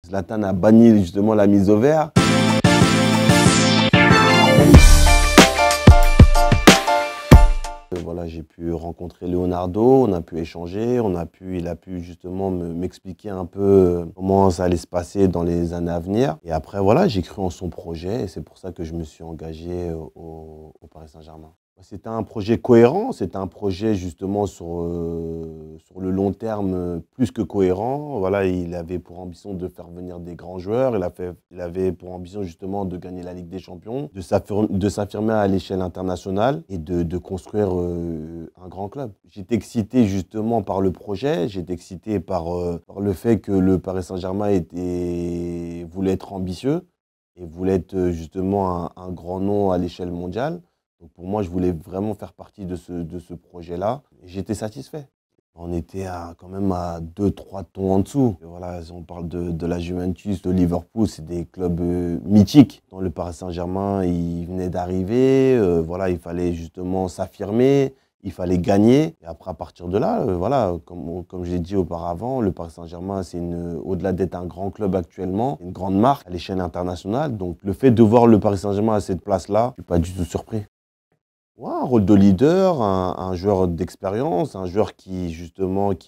Zlatan a banni justement la mise au vert. Voilà, j'ai pu rencontrer Leonardo, on a pu échanger, il a pu justement m'expliquer un peu comment ça allait se passer dans les années à venir. Et après, voilà, j'ai cru en son projet et c'est pour ça que je me suis engagé au Paris Saint-Germain. C'était un projet cohérent, c'était un projet justement sur le long terme plus que cohérent. Voilà, il avait pour ambition de faire venir des grands joueurs, il avait pour ambition justement de gagner la Ligue des Champions, de s'affirmer à l'échelle internationale et de construire un grand club. J'étais excité justement par le projet, j'étais excité par le fait que le Paris Saint-Germain voulait être ambitieux et voulait être justement un grand nom à l'échelle mondiale. Donc pour moi, je voulais vraiment faire partie de ce projet-là. Et j'étais satisfait. On était quand même à 2-3 tons en dessous. Et voilà, si on parle de la Juventus, de Liverpool, c'est des clubs mythiques. Dans le Paris Saint-Germain, il venait d'arriver. Voilà, il fallait justement s'affirmer. Il fallait gagner. Et après, à partir de là, voilà, comme je l'ai dit auparavant, le Paris Saint-Germain, au-delà d'être un grand club actuellement, une grande marque à l'échelle internationale. Donc le fait de voir le Paris Saint-Germain à cette place-là, je ne suis pas du tout surpris. Ouais, un rôle de leader, un joueur d'expérience, un joueur qui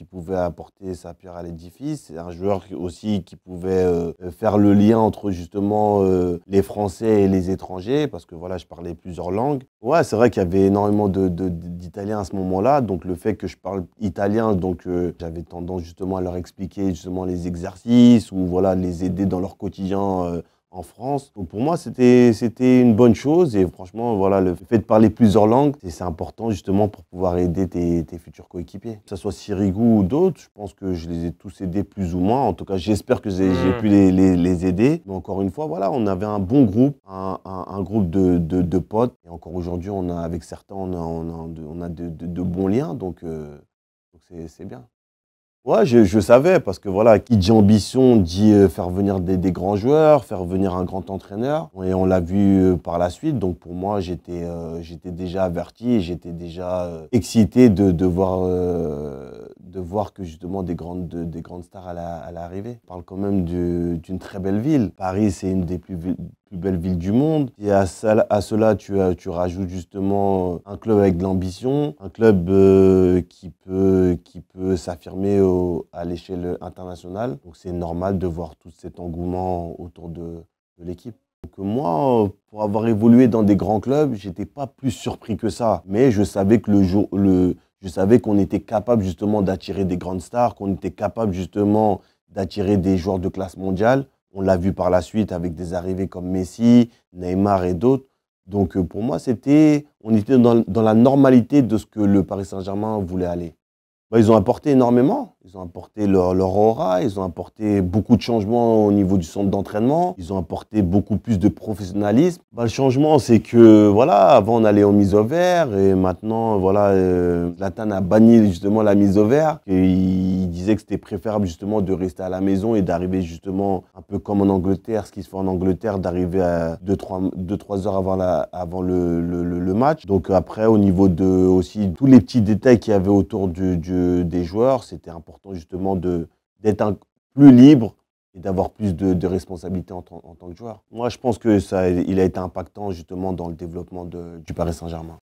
pouvait apporter sa pierre à l'édifice, un joueur aussi qui pouvait faire le lien entre justement les Français et les étrangers, parce que voilà, je parlais plusieurs langues. Ouais, c'est vrai qu'il y avait énormément d'Italiens à ce moment-là, donc le fait que je parle italien, donc j'avais tendance justement à leur expliquer justement les exercices ou voilà, les aider dans leur quotidien en France. Donc pour moi, c'était une bonne chose et franchement, voilà, le fait de parler plusieurs langues, c'est important justement pour pouvoir aider tes futurs coéquipiers. Que ce soit Sirigu ou d'autres, je pense que je les ai tous aidés plus ou moins. En tout cas, j'espère que j'ai pu les aider. Mais encore une fois, voilà, on avait un bon groupe, un groupe de potes. Et encore aujourd'hui, avec certains, on a de bons liens, donc c'est bien. Ouais, je savais, parce que voilà, qui dit ambition dit faire venir des grands joueurs, faire venir un grand entraîneur. Et on l'a vu par la suite. Donc pour moi, j'étais déjà averti et j'étais déjà excité de voir que justement des grandes stars allaient arriver. On parle quand même d'une très belle ville. Paris, c'est une des plus belles villes du monde. Et à cela, tu rajoutes justement un club avec de l'ambition, un club qui peut s'affirmer à l'échelle internationale. Donc c'est normal de voir tout cet engouement autour de l'équipe. Donc moi, pour avoir évolué dans des grands clubs, j'étais pas plus surpris que ça. Mais je savais que je savais qu'on était capable justement d'attirer des grandes stars, qu'on était capable justement d'attirer des joueurs de classe mondiale. On l'a vu par la suite avec des arrivées comme Messi, Neymar et d'autres. Donc pour moi, on était dans la normalité de ce que le Paris Saint-Germain voulait aller. Ils ont apporté énormément. Ils ont apporté leur aura, ils ont apporté beaucoup de changements au niveau du centre d'entraînement, ils ont apporté beaucoup plus de professionnalisme. Le changement, c'est que, voilà, avant on allait en mise au vert et maintenant, voilà, Zlatan a banni justement la mise au vert. Il disait que c'était préférable justement de rester à la maison et d'arriver justement un peu comme en Angleterre, ce qui se fait en Angleterre, d'arriver à 2-3 heures avant le match. Donc après, au niveau de aussi tous les petits détails qu'il y avait autour des joueurs, c'était important justement d'être plus libre et d'avoir plus de responsabilités en tant que joueur. Moi, je pense qu'il a été impactant justement dans le développement du Paris Saint-Germain.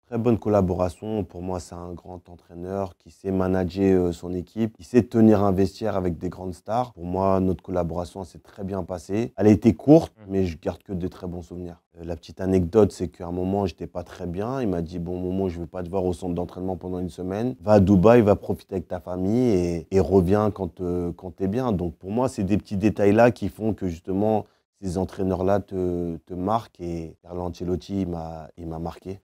Très bonne collaboration. Pour moi, c'est un grand entraîneur qui sait manager son équipe, qui sait tenir un vestiaire avec des grandes stars. Pour moi, notre collaboration s'est très bien passée. Elle a été courte, mais je garde que de très bons souvenirs. La petite anecdote, c'est qu'à un moment, je n'étais pas très bien. Il m'a dit, bon, Momo, je ne veux pas te voir au centre d'entraînement pendant une semaine. Va à Dubaï, va profiter avec ta famille et reviens quand tu es bien. Donc pour moi, c'est des petits détails-là qui font que justement, ces entraîneurs-là te marquent. Et Carlo Ancelotti, il m'a marqué.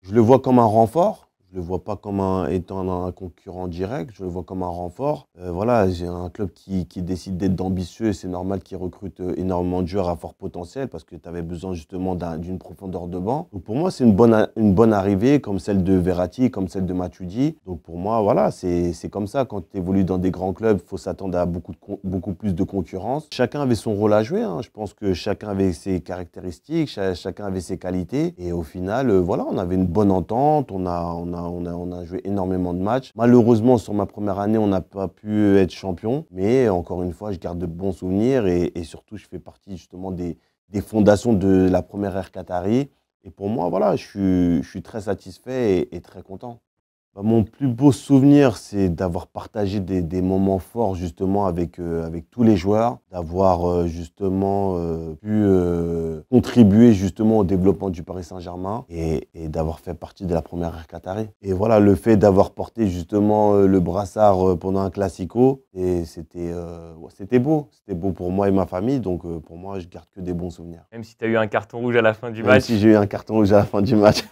Je le vois comme un renfort. Je ne le vois pas comme étant un concurrent direct. Je le vois comme un renfort. Voilà, j'ai un club qui décide d'être ambitieux. C'est normal qu'il recrute énormément de joueurs à fort potentiel parce que tu avais besoin justement d'une profondeur de banc. Donc pour moi, c'est une bonne arrivée comme celle de Verratti, comme celle de Matuidi. Donc pour moi, voilà, c'est comme ça. Quand tu évolues dans des grands clubs, il faut s'attendre à beaucoup plus de concurrence. Chacun avait son rôle à jouer. Hein. Je pense que chacun avait ses caractéristiques, chacun avait ses qualités. Et au final, voilà, on avait une bonne entente. On a on a joué énormément de matchs. Malheureusement, sur ma première année, on n'a pas pu être champion. Mais encore une fois, je garde de bons souvenirs et surtout, je fais partie justement des fondations de la première ère qatari. Et pour moi, voilà, je suis très satisfait et très content. Bah, mon plus beau souvenir, c'est d'avoir partagé des moments forts justement avec tous les joueurs, d'avoir justement pu contribuer justement au développement du Paris Saint-Germain et d'avoir fait partie de la première ère qatari. Et voilà, le fait d'avoir porté justement le brassard pendant un classico, et c'était beau pour moi et ma famille, donc pour moi, je garde que des bons souvenirs. Même si tu as eu un carton rouge à la fin du Même match. si j'ai eu un carton rouge à la fin du match.